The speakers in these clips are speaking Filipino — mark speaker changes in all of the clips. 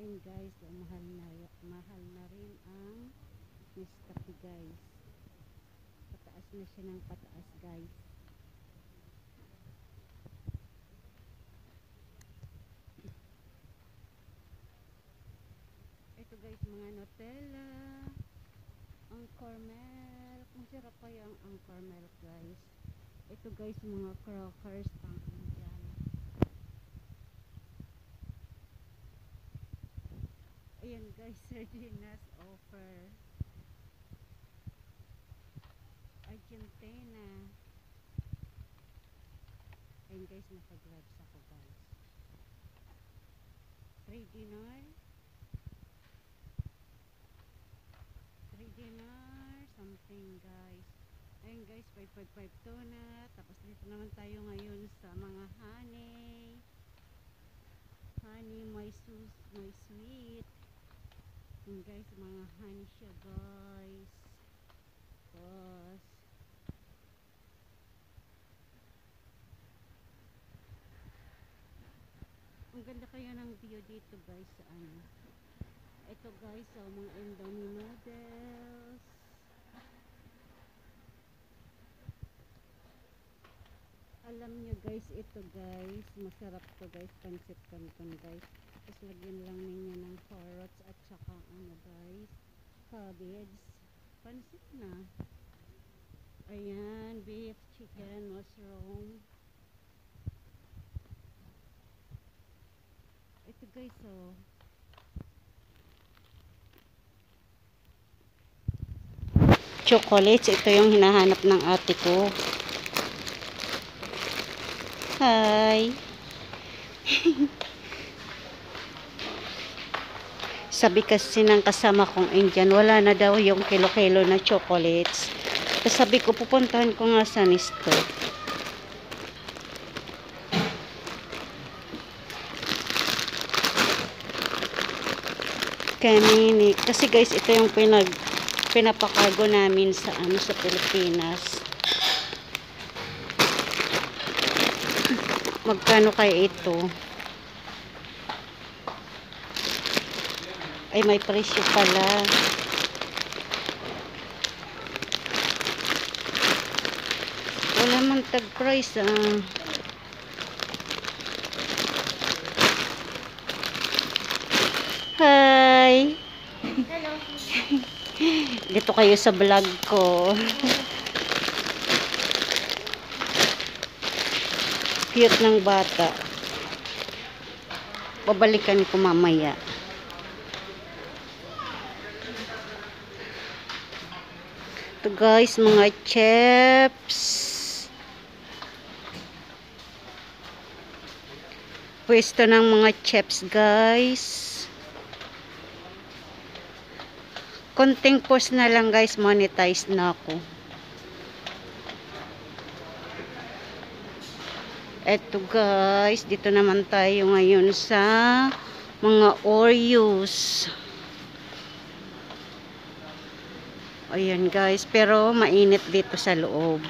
Speaker 1: rin guys, mahal na rin ang Nescafe guys. Pataas na siya ng pataas guys. Ito guys, mga Nutella, Anchor Milk. Masarap pa yung Anchor Milk guys. Ito guys, mga crackers pang Indian. Ayan guys, sardinas offer. Argentina. Ayan guys, naka-gloves ako guys. 3 dinar. 3 dinar something guys. Ayan guys, 555 tuna. Tapos dito naman tayo ngayon sa mga honey. Honey, my sweet. Ayan guys, mga honey siya guys. Tapos ang ganda kaya ng view dito guys sa ano. Ito guys, mga Indomie noodles. Alam nyo guys, ito guys, masarap to guys, pancit canton guys. Tapos lagyan lang ninyo ng carrots at saka ano guys, cabbage. Pancit na. Ayan, beef, chicken, mushroom. Ito guys, oh. Chocolates, ito yung hinahanap ng ate ko. Hi. Sabi kasi ng kasama kong Indian, wala na daw yung kilo-kilo na chocolates. Tapos sabi ko, pupuntahan ko nga sa Nesto. Kanini. Kasi guys, ito yung pinapakago namin sa ano, sa Pilipinas. Magkano kaya ito? Ay, may presyo pala. Wala man tag price ah. Hi.
Speaker 2: Hello.
Speaker 1: Dito kayo sa vlog ko. Cute ng bata. Babalikan ko mamaya. Ito guys, mga chips. Pwesto ng mga chips guys. Konting post na lang guys, monetize na ako. Eto guys, dito naman tayo ngayon sa mga Oreos. Ayan guys, pero mainit dito sa loob.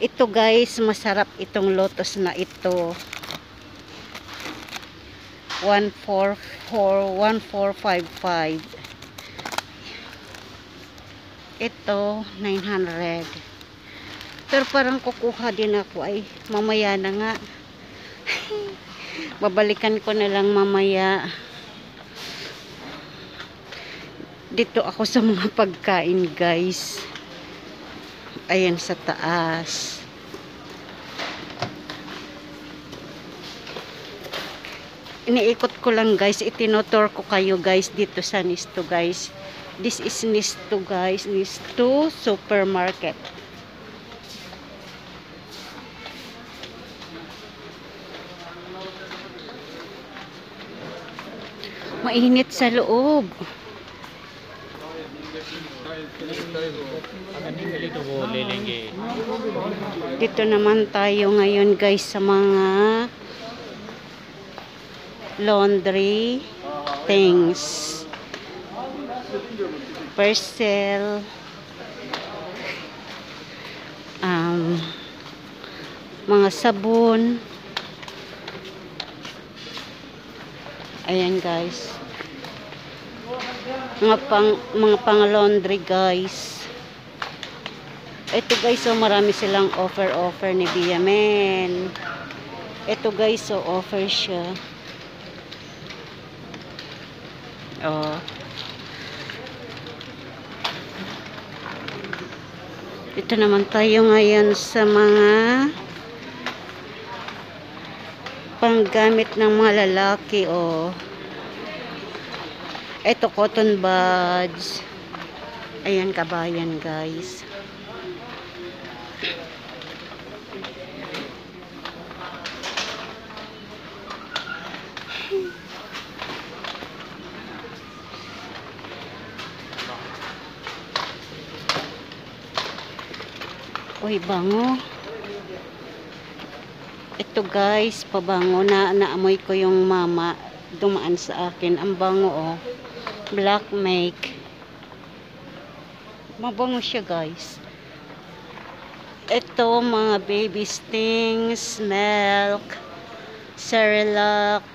Speaker 1: Ito guys, masarap itong Lotus na ito. 1455. Ito 900. Pero parang kukuha din ako, ay mamaya na nga. Babalikan ko na lang mamaya. Dito ako sa mga pagkain guys. Ayan sa taas. Iniikot ko lang guys, itinotor ko kayo guys dito sa Nesto guys. This is Nesto guys, Nesto supermarket. Mainit sa loob. Dito naman tayo ngayon guys sa mga laundry things. Persil. Mga sabon. Ayan guys. Mga pang laundry guys. Ito guys, so marami silang offer ni Biamen. Ito guys, so offer siya. Oh. Ito naman tayo ngayon sa mga panggamit ng mga lalaki. Oh. Ito cotton buds. Ayan kabayan guys. Uy, bango. Ito guys, pabango na naamoy ko yung mama dumaan sa akin. Ang bango oh. Black make. Mabango siya guys. Ito mga baby stings, milk, Cerelac,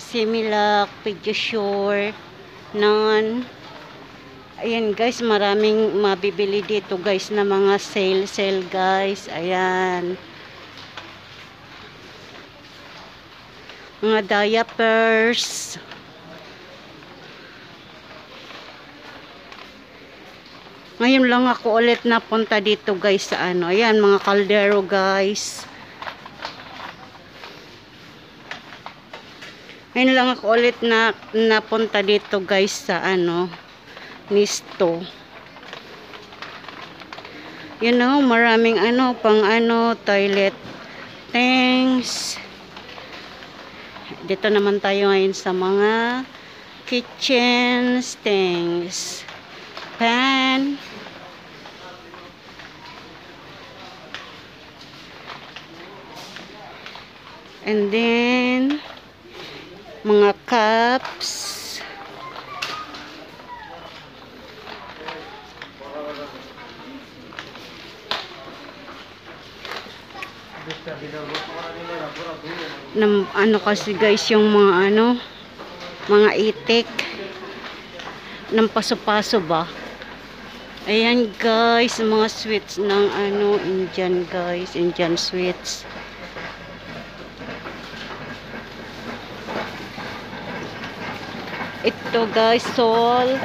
Speaker 1: Similac, Pediasure, non. Ayan guys, maraming mabibili dito guys na mga sale guys. Ayan. Mga diapers. Ngayon lang ako ulit napunta dito guys sa ano. Ayan, mga kaldero guys. Ngayon lang ako ulit napunta dito guys sa ano. Nisto. You know, maraming ano, pang ano, toilet things. Dito naman tayo ngayon sa mga kitchen things. Pan. And then, mga cups. Ano kasi guys yung mga ano, mga itik ng paso-paso ba. Ayan guys, mga sweets ng ano, Indian guys, Indian sweets. Ito guys, sol.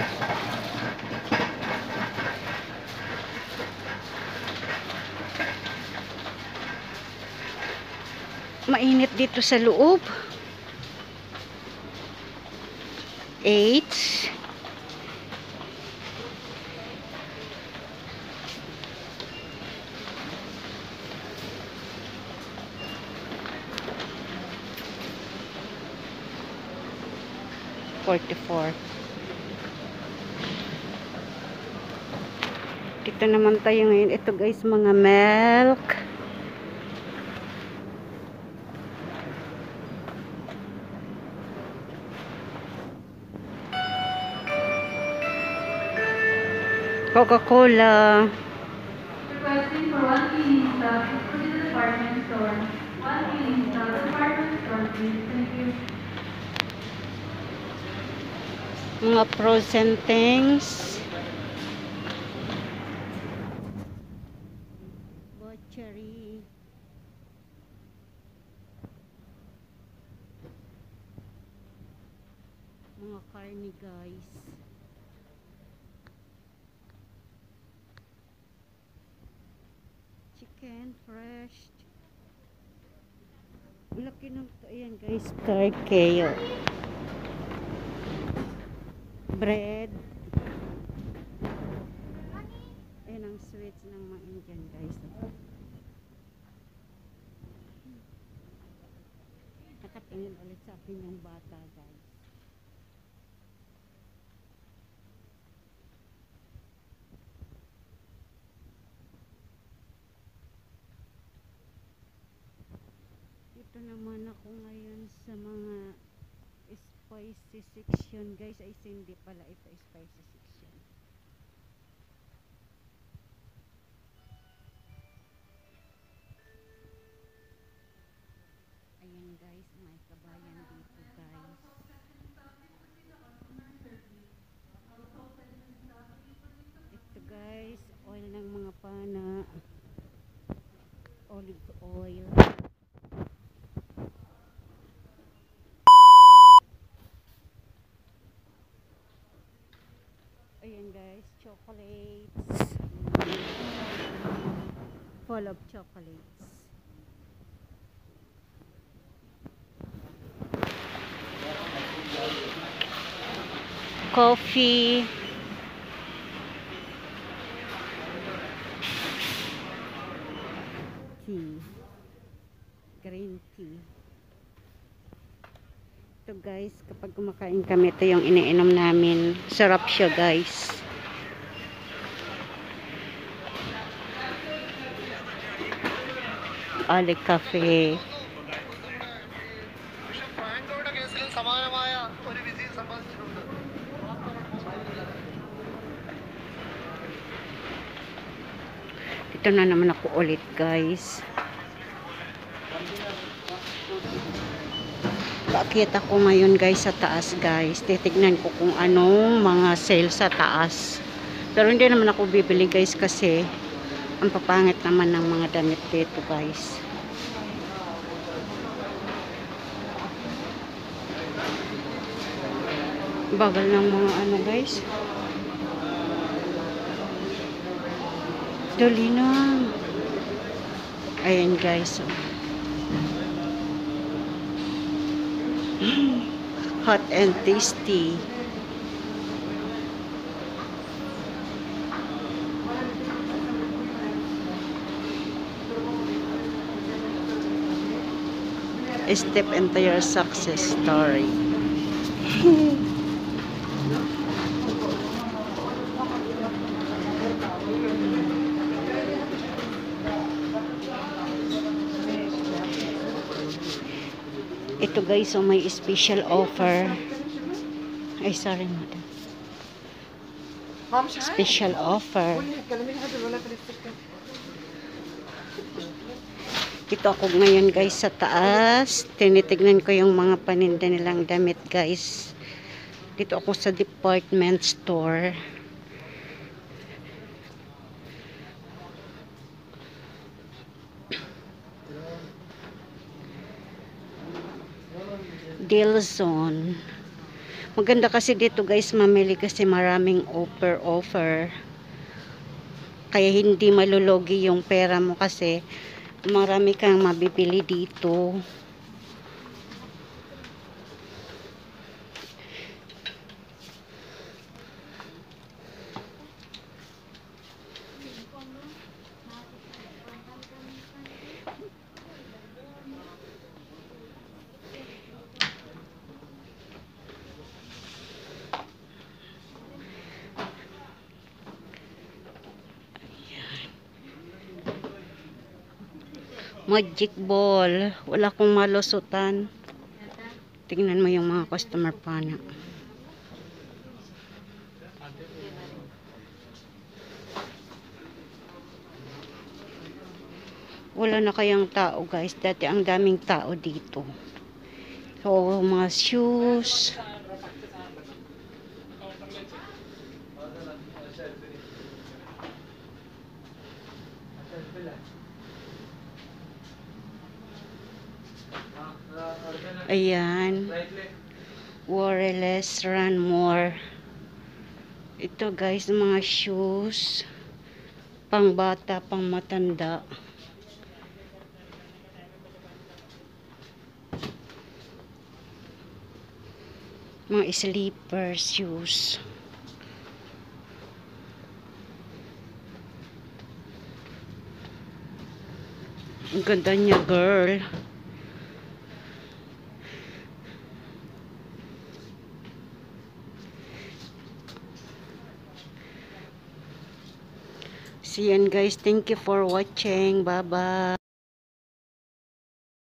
Speaker 1: Mainit dito sa loob. 8. $44. Dito naman tayo ngayon. Ito guys, mga milk. Coca-Cola.
Speaker 2: Requesting for 1 cleaning stock for the department store. 1 cleaning stock, department store, please. Thank you.
Speaker 1: Mga frozen things. Butchery. Mga karne guys. Chicken fresh. Laki ng ayan guys, kale. Bread. Ayan ang sweets ng mga Indian guys. Nakatingin ulit sa akin yung bata guys. Ito naman ako ngayon sa mga spicy section guys. Ay hindi pala ito spicy section. Ayan guys, may kabayan dito guys. chocolates. Full of chocolates. Coffee. Tea. Green tea. Ito guys, kapag kumakain kami, ito yung iniinom namin. Sarap siya guys. Ale Cafe. Ito na naman ako ulit guys. Bakit ako ngayon guys sa taas guys. Titignan ko kung anong mga sale sa taas. Pero hindi naman ako bibili guys kasi ang papangit naman ng mga damit dito guys. Bagal ng mga ano guys. Dali na. Ayan guys. Hot and tasty. A step into your success story. Ito guys, so may special offer. Ay, sorry madam. Special offer. Dito ako ngayon guys sa taas. Tinitignan ko yung mga paninda nilang damit guys. Dito ako sa department store. Deal zone. Maganda kasi dito guys mamili kasi maraming offer. Kaya hindi malulugi yung pera mo kasi marami kang mabibili dito. Magic ball. Wala akong malusutan. Tingnan mo yung mga customer pa na. Wala na kayang tao guys. Dati ang daming tao dito. So, mga shoes. Ayan. Worry less, run more. Ito guys, mga shoes. Pang bata, pang matanda. Mga sleeper shoes. Ang ganda niya, girl. So yan guys, thank you for watching. Bye bye.